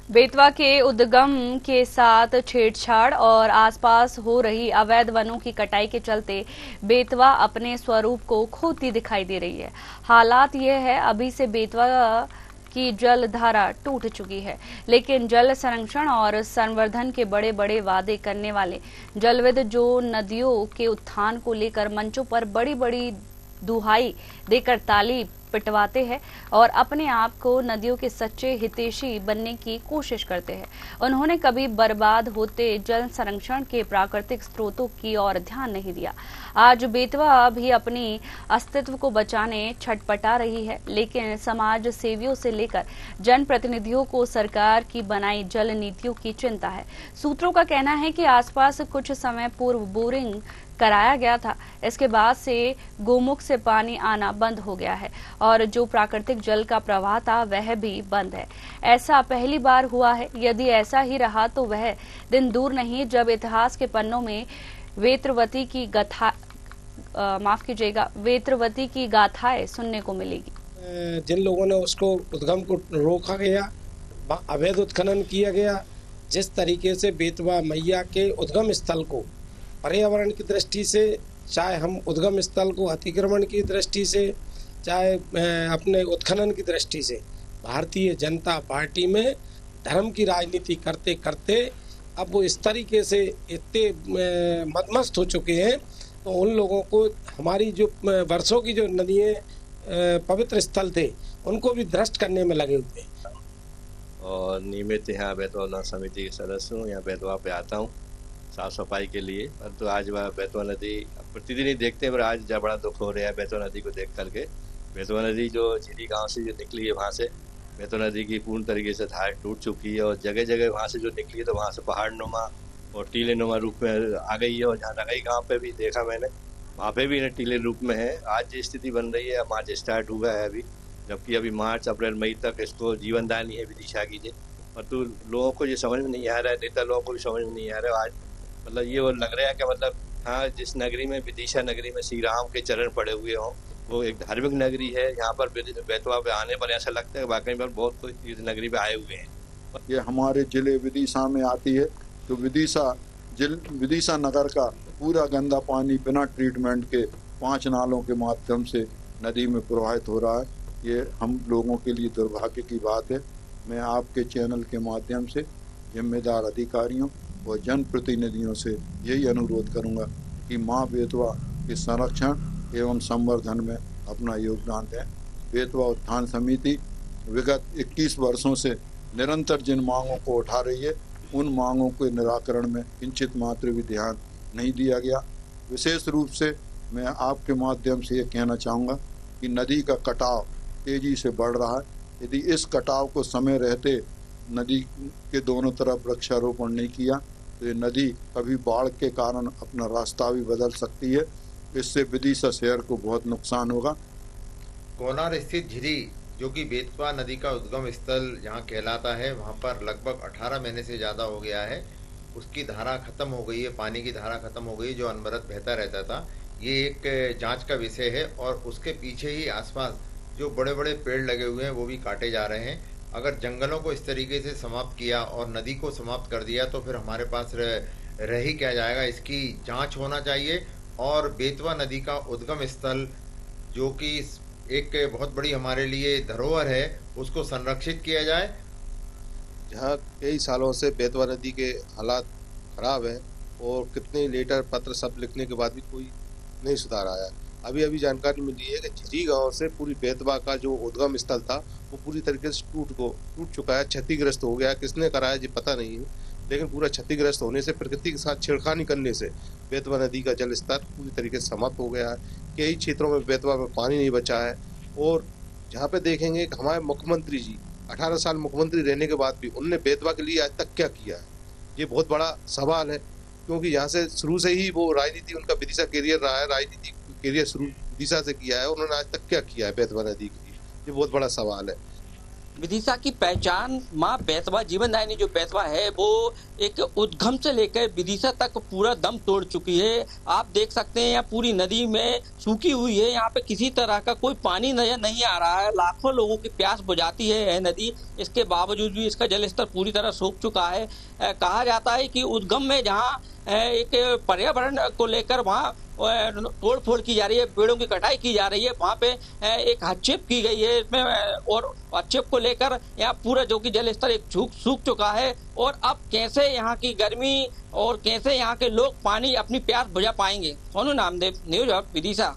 बेतवा के उद्गम के साथ छेड़छाड़ और आसपास हो रही अवैध वनों की कटाई के चलते बेतवा अपने स्वरूप को खोती दिखाई दे रही है। हालात ये है, अभी से बेतवा की जल धारा टूट चुकी है, लेकिन जल संरक्षण और संवर्धन के बड़े बड़े वादे करने वाले जलविद जो नदियों के उत्थान को लेकर मंचों पर बड़ी बड़ी दुहाई देकर ताली पिटवाते हैं और अपने आप को नदियों के सच्चे हितैषी बनने की कोशिश करते हैं, उन्होंने कभी बर्बाद होते जल संरक्षण के प्राकृतिक स्रोतों की ओर ध्यान नहीं दिया। आज बेतवा भी अपनी अस्तित्व को बचाने छटपटा रही है, लेकिन समाज सेवियों से लेकर जनप्रतिनिधियों को सरकार की बनाई जल नीतियों की चिंता है। सूत्रों का कहना है कि आसपास कुछ समय पूर्व बोरिंग कराया गया था, इसके बाद से गोमुख से पानी आना बंद हो गया है और जो प्राकृतिक जल का प्रवाह था वह भी बंद है। ऐसा पहली बार हुआ है। यदि ऐसा ही रहा तो वह दिन दूर नहीं जब इतिहास के पन्नों में वेत्रवती की वेत्रवती की गाथाएं सुनने को मिलेगी। जिन लोगों ने उसको उद्गम को रोका गया, अवैध उत्खनन किया गया, जिस तरीके से बेतवा मैया के उद्गम स्थल को पर्यावरण की दृष्टि से, चाहे हम उद्गम स्थल को अतिक्रमण की दृष्टि से, चाहे अपने उत्खनन की दृष्टि से, भारतीय जनता पार्टी में धर्म की राजनीति करते करते अब वो इस तरीके से इतने मदमस्त हो चुके हैं, तो उन लोगों को हमारी जो वर्षों की जो नदियाँ पवित्र स्थल थे उनको भी भ्रष्ट करने में लगे हुए हैं। और नियमित यहाँ बेतवा समिति के सदस्य हूँ, यहाँ बेतवा पे आता हूँ साफ सफाई के लिए। परंतु आज वह बेतवा नदी प्रतिदिन ही देखते हैं, पर आज जब बड़ा दुख हो रहा है बेतवा नदी को देख करके। बेतवा नदी जो झिरी गांव से जो निकली है, वहाँ से बेतवा नदी की पूर्ण तरीके से धार टूट चुकी है और जगह जगह वहाँ से जो निकली है तो वहाँ से पहाड़ नुमा और टीले नुमा रूप में आ गई है। और जहाँ रगई गाँव पे भी देखा मैंने, वहाँ पे भी टीले रूप में है। आज जो स्थिति बन रही है, मार्च स्टार्ट हुआ है अभी, जबकि अभी मार्च अप्रैल मई तक इसको जीवनदानी है विदिशा की। परंतु लोगों को ये समझ में नहीं आ रहा है, नेता लोगों को भी समझ में नहीं आ रहा है। आज मतलब ये वो लग रहा है कि मतलब हाँ, जिस नगरी में विदिशा नगरी में श्री राम के चरण पड़े हुए हों, वो एक धार्मिक नगरी है। यहाँ पर बेतवा पे आने पर ऐसा लगता है वाकई में बहुत कोई इस नगरी पे आए हुए हैं। ये हमारे जिले विदिशा में आती है, तो विदिशा नगर का पूरा गंदा पानी बिना ट्रीटमेंट के 5 नालों के माध्यम से नदी में प्रवाहित हो रहा है। ये हम लोगों के लिए दुर्भाग्य की बात है। मैं आपके चैनल के माध्यम से जिम्मेदार अधिकारियों और जनप्रतिनिधियों से यही अनुरोध करूंगा कि माँ बेतवा के संरक्षण एवं संवर्धन में अपना योगदान दें। बेतवा उत्थान समिति विगत 21 वर्षों से निरंतर जिन मांगों को उठा रही है, उन मांगों के निराकरण में किंचित मात्र भी ध्यान नहीं दिया गया। विशेष रूप से मैं आपके माध्यम से ये कहना चाहूँगा कि नदी का कटाव तेजी से बढ़ रहा है। यदि इस कटाव को समय रहते नदी के दोनों तरफ वृक्षारोपण नहीं किया तो ये नदी कभी बाढ़ के कारण अपना रास्ता भी बदल सकती है। इससे विदिशा शहर को बहुत नुकसान होगा। कोनार स्थित झिरी, जो कि बेतवा नदी का उद्गम स्थल जहाँ कहलाता है, वहाँ पर लगभग 18 महीने से ज़्यादा हो गया है। उसकी धारा खत्म हो गई है, पानी की धारा खत्म हो गई, जो अनवरत बहता रहता था। ये एक जांच का विषय है और उसके पीछे ही आसपास जो बड़े बड़े पेड़ लगे हुए हैं वो भी काटे जा रहे हैं। अगर जंगलों को इस तरीके से समाप्त किया और नदी को समाप्त कर दिया तो फिर हमारे पास रह ही क्या जाएगा। इसकी जांच होना चाहिए और बेतवा नदी का उद्गम स्थल, जो कि एक बहुत बड़ी हमारे लिए धरोहर है, उसको संरक्षित किया जाए। जहाँ कई सालों से बेतवा नदी के हालात खराब है और कितने लेटर पत्र सब लिखने के बाद भी कोई नहीं सुधार आया। अभी जानकारी मिली है कि झिरी गांव से पूरी बेतवा का जो उद्गम स्थल था वो पूरी तरीके से टूट चुका है, क्षतिग्रस्त हो गया। किसने कराया जी पता नहीं है, लेकिन पूरा क्षतिग्रस्त होने से, प्रकृति के साथ छेड़खानी करने से बेतवा नदी का जल स्तर पूरी तरीके से समाप्त हो गया है। कई क्षेत्रों में बेतवा में पानी नहीं बचा है। और जहाँ पे देखेंगे कि हमारे मुख्यमंत्री जी 18 साल मुख्यमंत्री रहने के बाद भी उनने बेतवा के लिए आज तक क्या किया है, ये बहुत बड़ा सवाल है। क्योंकि यहाँ से शुरू से ही वो राजनीति, उनका विदिशा कैरियर रहा है, राजनीति कैरियर शुरू विदिशा से किया है। उन्होंने आज तक क्या किया है बेतवा नदी के लिए, ये बहुत बड़ा सवाल है। विदिशा की पहचान माँ बेतवा जीवनदायिनी जो बेतवा है वो एक उद्गम से लेकर विदिशा तक पूरा दम तोड़ चुकी है। आप देख सकते हैं यहाँ पूरी नदी में सूखी हुई है, यहाँ पे किसी तरह का कोई पानी नजर नहीं आ रहा है। लाखों लोगों की प्यास बुझाती है यह नदी, इसके बावजूद भी इसका जलस्तर पूरी तरह सूख चुका है। कहा जाता है कि उद्गम में जहाँ एक पर्यावरण को लेकर वहाँ तोड़ फोड़ की जा रही है, पेड़ों की कटाई की जा रही है, वहाँ पे एक हस्तक्षेप की गई है इसमें, और हस्तक्षेप को लेकर यहाँ पूरा जो कि जल स्तर एक सूख चुका है। और अब कैसे यहाँ की गर्मी और कैसे यहाँ के लोग पानी अपनी प्यास बुझा पाएंगे। सोनू नामदेव, न्यूज 8 विदिशा।